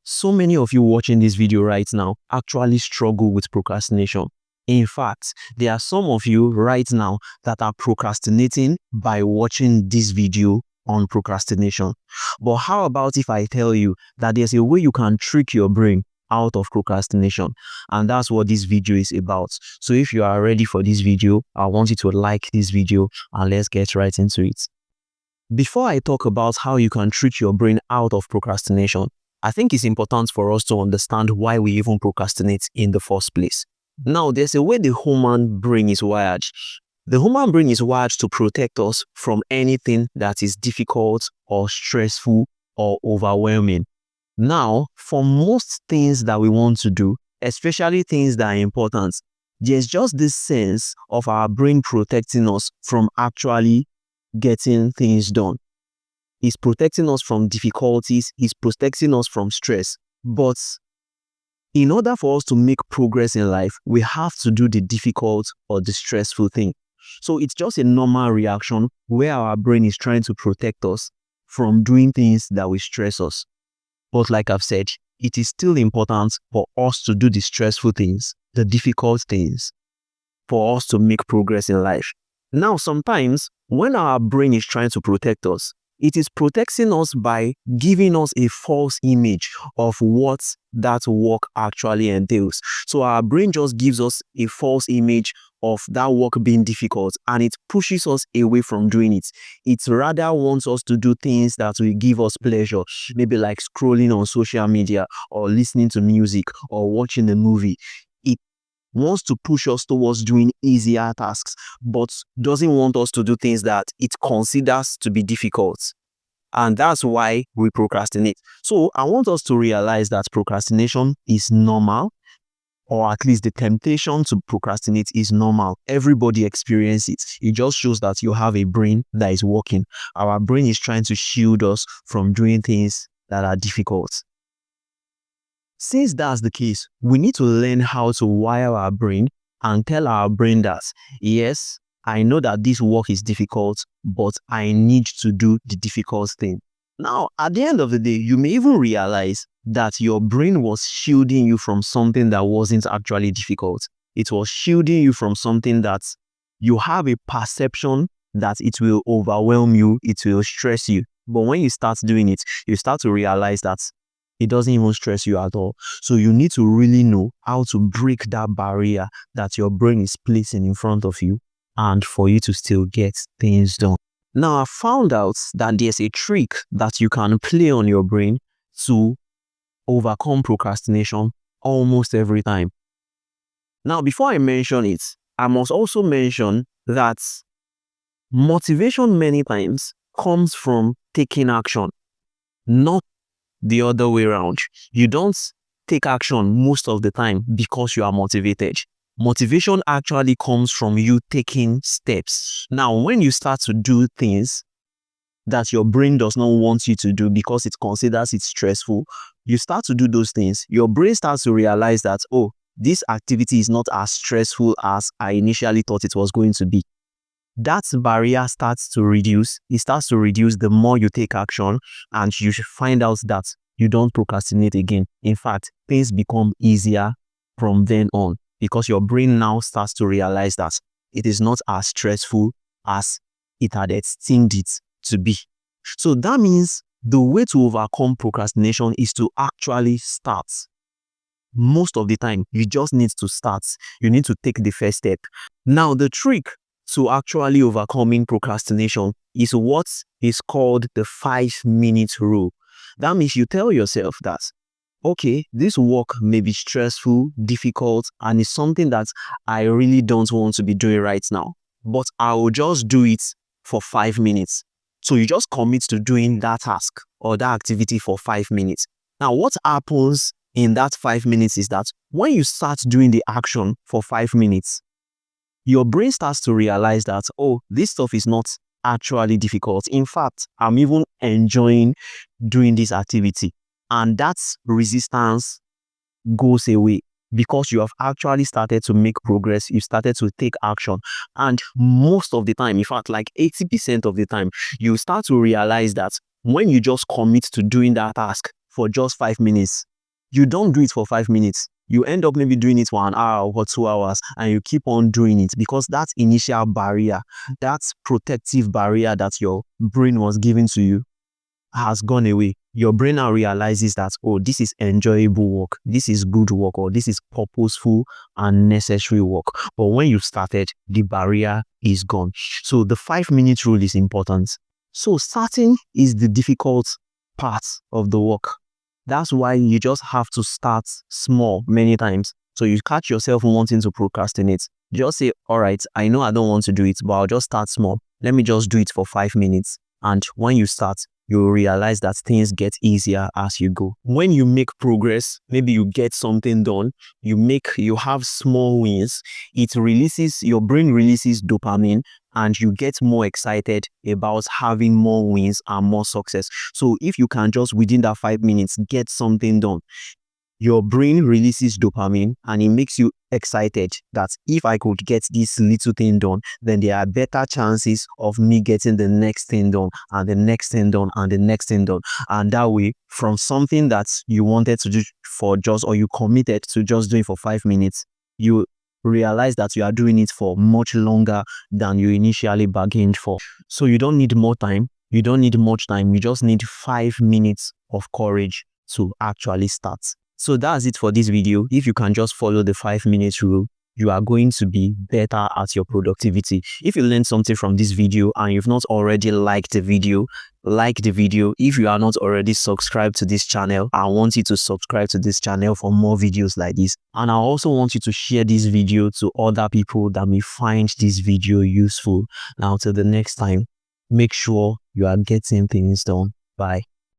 So many of you watching this video right now actually struggle with procrastination. In fact, there are some of you right now that are procrastinating by watching this video on procrastination. But how about if I tell you that there's a way you can trick your brain out of procrastination? And that's what this video is about. So if you are ready for this video, I want you to like this video and let's get right into it. Before I talk about how you can trick your brain out of procrastination, I think it's important for us to understand why we even procrastinate in the first place. Now, there's a way the human brain is wired. The human brain is wired to protect us from anything that is difficult or stressful or overwhelming. Now, for most things that we want to do, especially things that are important, there's just this sense of our brain protecting us from actually getting things done. It's protecting us from difficulties, it's protecting us from stress. But in order for us to make progress in life, we have to do the difficult or the stressful thing. So it's just a normal reaction where our brain is trying to protect us from doing things that will stress us. But like I've said, it is still important for us to do the stressful things, the difficult things, for us to make progress in life. Now, sometimes when our brain is trying to protect us, it is protecting us by giving us a false image of what that work actually entails. So our brain just gives us a false image of that work being difficult and it pushes us away from doing it. It rather wants us to do things that will give us pleasure, maybe like scrolling on social media or listening to music or watching a movie. It wants to push us towards doing easier tasks, but doesn't want us to do things that it considers to be difficult. And that's why we procrastinate. So I want us to realize that procrastination is normal, or at least the temptation to procrastinate is normal. Everybody experiences it. It just shows that you have a brain that is working. Our brain is trying to shield us from doing things that are difficult. Since that's the case, we need to learn how to wire our brain and tell our brain that, yes, I know that this work is difficult, but I need to do the difficult thing. Now, at the end of the day, you may even realize that your brain was shielding you from something that wasn't actually difficult. It was shielding you from something that you have a perception that it will overwhelm you, it will stress you. But when you start doing it, you start to realize that it doesn't even stress you at all. So you need to really know how to break that barrier that your brain is placing in front of you and for you to still get things done. Now, I found out that there's a trick that you can play on your brain to overcome procrastination almost every time. Now, before I mention it, I must also mention that motivation many times comes from taking action, not the other way around. You don't take action most of the time because you are motivated. Motivation actually comes from you taking steps. Now, when you start to do things that your brain does not want you to do because it considers it stressful, you start to do those things. Your brain starts to realize that, oh, this activity is not as stressful as I initially thought it was going to be. That barrier starts to reduce. It starts to reduce the more you take action, and you should find out that you don't procrastinate again. In fact, things become easier from then on because your brain now starts to realize that it is not as stressful as it had esteemed it to be. So that means the way to overcome procrastination is to actually start. Most of the time, you just need to start. You need to take the first step. Now, the trick to actually overcoming procrastination is what is called the 5-minute rule. That means you tell yourself that, okay, this work may be stressful, difficult, and it's something that I really don't want to be doing right now, but I will just do it for 5 minutes. So you just commit to doing that task or that activity for 5 minutes. Now, what happens in that 5 minutes is that when you start doing the action for 5 minutes, your brain starts to realize that, oh, this stuff is not actually difficult. In fact, I'm even enjoying doing this activity. And that resistance goes away because you have actually started to make progress. You started to take action. And most of the time, in fact, like 80% of the time, you start to realize that when you just commit to doing that task for just 5 minutes, you don't do it for 5 minutes. You end up maybe doing it for an hour or 2 hours, and you keep on doing it because that initial barrier, that protective barrier that your brain was giving to you, has gone away. Your brain now realizes that, oh, this is enjoyable work, this is good work, or this is purposeful and necessary work. But when you started, the barrier is gone. So the 5 minute rule is important. So starting is the difficult part of the work. That's why you just have to start small many times. So you catch yourself wanting to procrastinate. Just say, all right, I know I don't want to do it, but I'll just start small. Let me just do it for 5 minutes. And when you start, you'll realize that things get easier as you go. When you make progress, maybe you get something done, you have small wins, your brain releases dopamine, and you get more excited about having more wins and more success. So if you can just within that 5 minutes get something done, your brain releases dopamine and it makes you excited that if I could get this little thing done, then there are better chances of me getting the next thing done and the next thing done and the next thing done. And that way, from something that you wanted to do or you committed to just doing for 5 minutes, you realize that you are doing it for much longer than you initially bargained for. So you don't need more time. You don't need much time. You just need 5 minutes of courage to actually start. So that's it for this video. If you can just follow the 5 minute rule, you are going to be better at your productivity. If you learned something from this video and you've not already liked the video, like the video. If you are not already subscribed to this channel, I want you to subscribe to this channel for more videos like this. And I also want you to share this video to other people that may find this video useful. Now, till the next time, make sure you are getting things done. Bye.